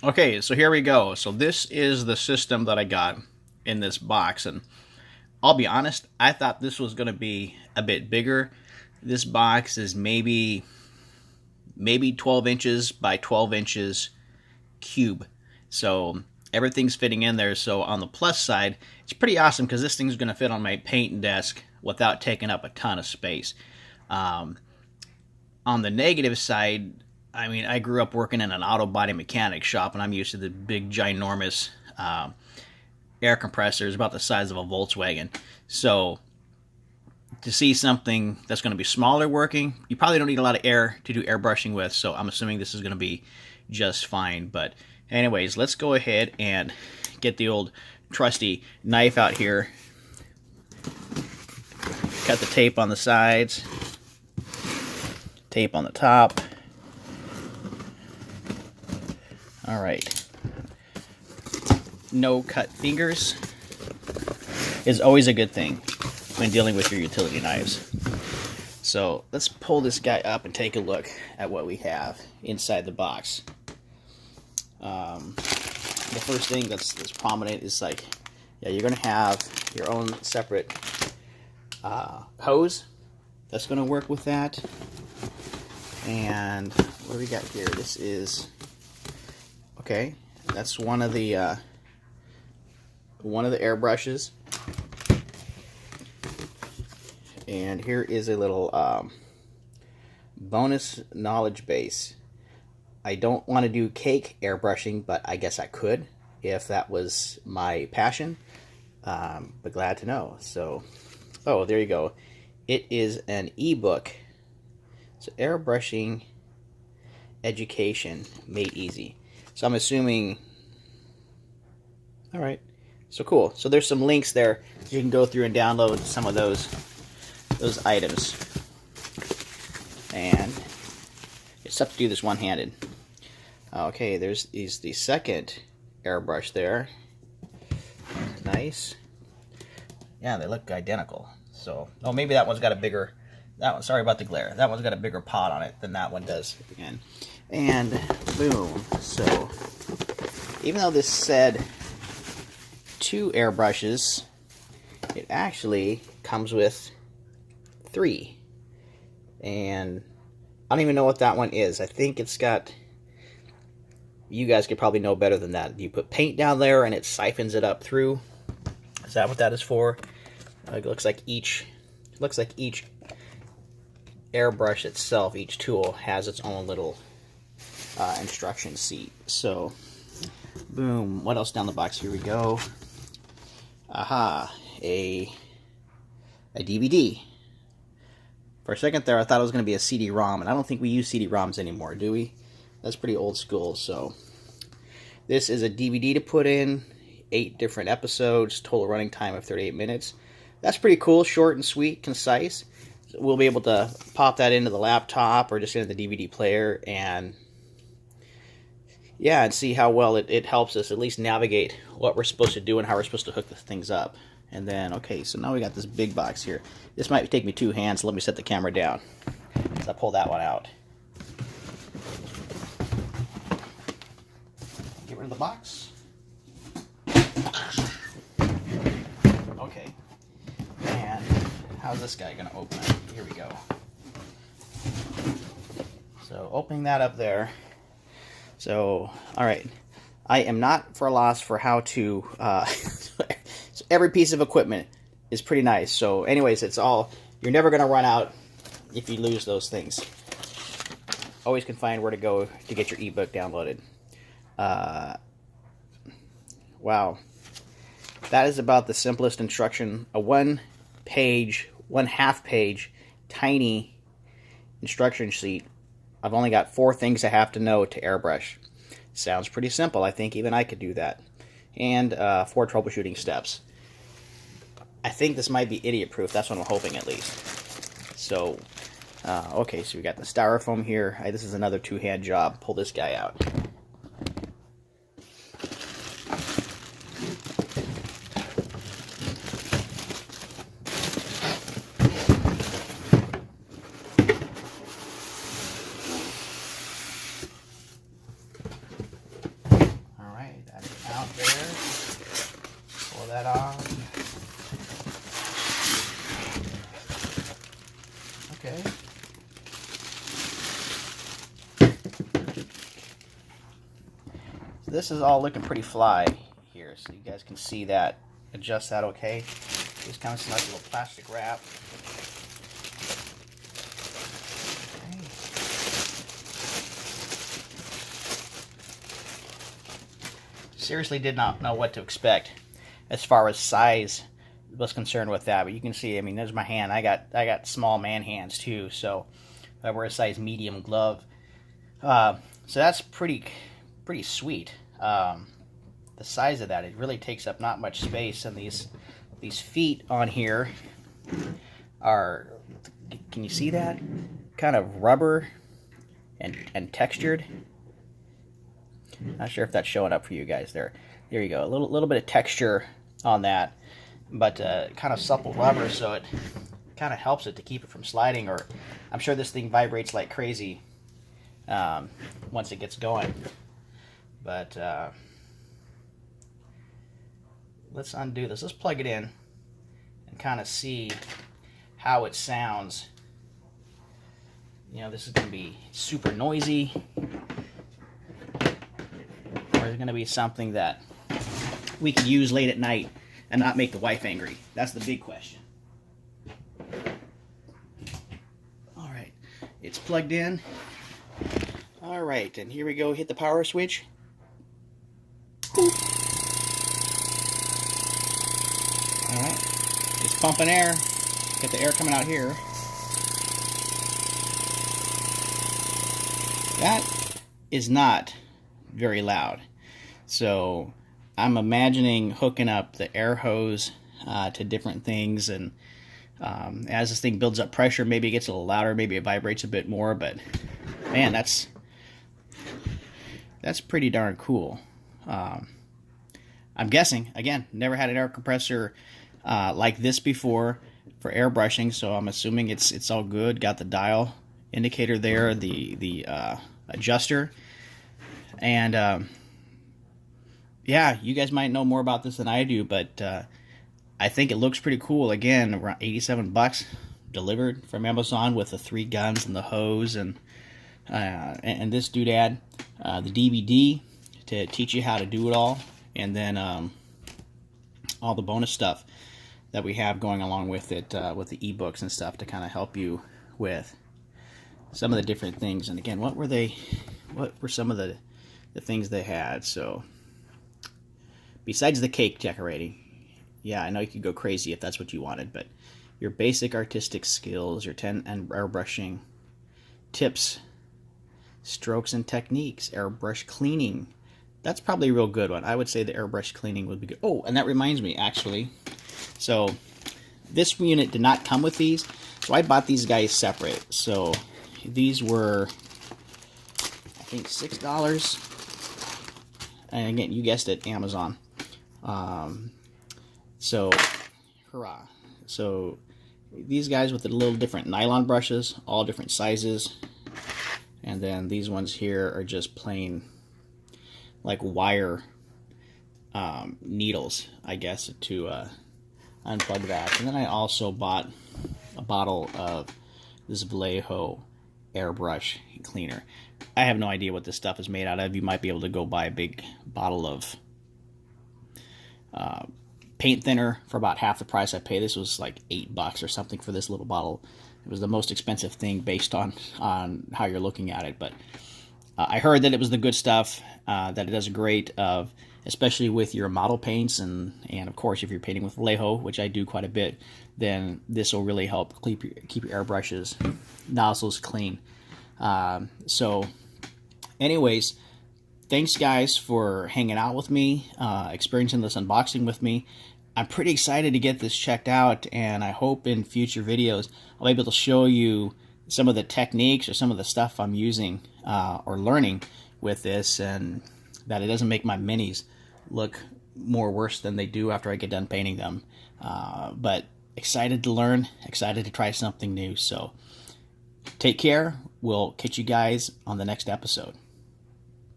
Okay, so here we go. So this is the system that I got in this box, and I'll be honest, I thought this was going to be a bit bigger. This box is maybe 12 inches by 12 inches cube. So everything's fitting in there. So on the plus side, it's pretty awesome because this thing's going to fit on my paint desk without taking up a ton of space. On the negative side, I mean, I grew up working in an auto body mechanic shop, and I'm used to the big, ginormous air compressors about the size of a Volkswagen. So to see something that's going to be smaller working, you probably don't need a lot of air to do airbrushing with, so I'm assuming this is going to be just fine. But anyways, let's go ahead and get the old trusty knife out here. Cut the tape on the sides, tape on the top. All right. No cut fingers is always a good thing when dealing with your utility knives. So let's pull this guy up and take a look at what we have inside the box. The first thing that's prominent is like, yeah, you're gonna have your own separate hose that's gonna work with that. And what do we got here? This is, okay, that's one of the airbrushes. And here is a little bonus knowledge base. I don't want to do cake airbrushing, but I guess I could if that was my passion. But glad to know. So, oh, there you go. It is an ebook. So airbrushing education made easy. So I'm assuming, all right, so cool. So there's some links there. You can go through and download some of those items. And it's tough to do this one-handed. Okay, there's the second airbrush there. Nice. Yeah, they look identical. So, oh, maybe that one's got a bigger, that one, sorry about the glare. That one's got a bigger pot on it than that one does again. And boom. So, even though this said 2 airbrushes, it actually comes with 3. And I don't even know what that one is. I think it's got, you guys could probably know better than that. You put paint down there and it siphons it up through. Is that what that is for? It looks like each airbrush itself, each tool has its own little instruction sheet. So, boom. What else down the box? Here we go. Aha, a DVD. For a second there, I thought it was going to be a CD-ROM, and I don't think we use CD-ROMs anymore, do we? That's pretty old school. So, this is a DVD to put in. 8 different episodes, total running time of 38 minutes. That's pretty cool, short and sweet, concise. So we'll be able to pop that into the laptop or just into the DVD player and, yeah, and see how well it helps us at least navigate what we're supposed to do and how we're supposed to hook the things up. And then, okay, so now we got this big box here. This might take me 2 hands, so let me set the camera down as I pull that one out. Get rid of the box. Okay. And how's this guy going to open it? Here we go. So, opening that up there. So, alright. I am not for a loss for how to... so every piece of equipment is pretty nice. So, anyways, it's all... You're never going to run out if you lose those things. Always can find where to go to get your ebook downloaded. Wow. That is about the simplest instruction. A one-half page, tiny instruction sheet. I've only got 4 things I have to know to airbrush. Sounds pretty simple. I think even I could do that. And 4 troubleshooting steps. I think this might be idiot-proof. That's what I'm hoping, at least. So, okay, so we got the styrofoam here. This is another 2-hand job. Pull this guy out. that on. Okay. So this is all looking pretty fly here, so you guys can see that. Adjust that okay. Just kind of nice little plastic wrap. Okay. Seriously did not know what to expect as far as size was concerned with that, but you can see, I mean, there's my hand. I got small man hands too, so I wear a size medium glove. So that's pretty sweet. The size of that, it really takes up not much space, and these feet on here are, can you see that? Kind of rubber and textured. Not sure if that's showing up for you guys there. There you go, a little bit of texture on that, but kind of supple rubber, so it kind of helps it to keep it from sliding. Or I'm sure this thing vibrates like crazy once it gets going. But let's undo this. Let's plug it in and kind of see how it sounds. You know, this is going to be super noisy, or is it going to be something that we could use late at night and not make the wife angry? That's the big question. All right, it's plugged in. All right, and here we go. Hit the power switch. All right, it's pumping air. Get the air coming out here. That is not very loud. So I'm imagining hooking up the air hose to different things, and as this thing builds up pressure, maybe it gets a little louder, maybe it vibrates a bit more, but man, that's pretty darn cool. I'm guessing, again, never had an air compressor like this before for airbrushing, so I'm assuming it's all good. Got the dial indicator there, the adjuster, and yeah, you guys might know more about this than I do, but I think it looks pretty cool. Again, around 87 bucks delivered from Amazon with the 3 guns and the hose and this doodad, the DVD to teach you how to do it all, and then all the bonus stuff that we have going along with it, with the ebooks and stuff to kind of help you with some of the different things. And again, what were some of the things they had? So besides the cake decorating, yeah, I know you could go crazy if that's what you wanted, but your basic artistic skills, your 10 and airbrushing tips, strokes and techniques, airbrush cleaning. That's probably a real good one. I would say the airbrush cleaning would be good. Oh, and that reminds me, actually. So this unit did not come with these, so I bought these guys separate. So these were, I think, $6. And again, you guessed it, Amazon. So, hurrah. So these guys with the little different nylon brushes, all different sizes. And then these ones here are just plain, like, wire needles, I guess, to unplug that. And then I also bought a bottle of this Vallejo Airbrush Cleaner. I have no idea what this stuff is made out of. You might be able to go buy a big bottle of paint thinner for about half the price I pay. This was like $8 or something for this little bottle. It was the most expensive thing based on how you're looking at it. But I heard that it was the good stuff, that it does a great of, especially with your model paints, and of course if you're painting with Vallejo, which I do quite a bit, then this will really help keep your airbrushes nozzles clean. So anyways, thanks guys for hanging out with me, experiencing this unboxing with me. I'm pretty excited to get this checked out, and I hope in future videos I'll be able to show you some of the techniques or some of the stuff I'm using or learning with this, and that it doesn't make my minis look more worse than they do after I get done painting them. But excited to learn, excited to try something new. So take care. We'll catch you guys on the next episode.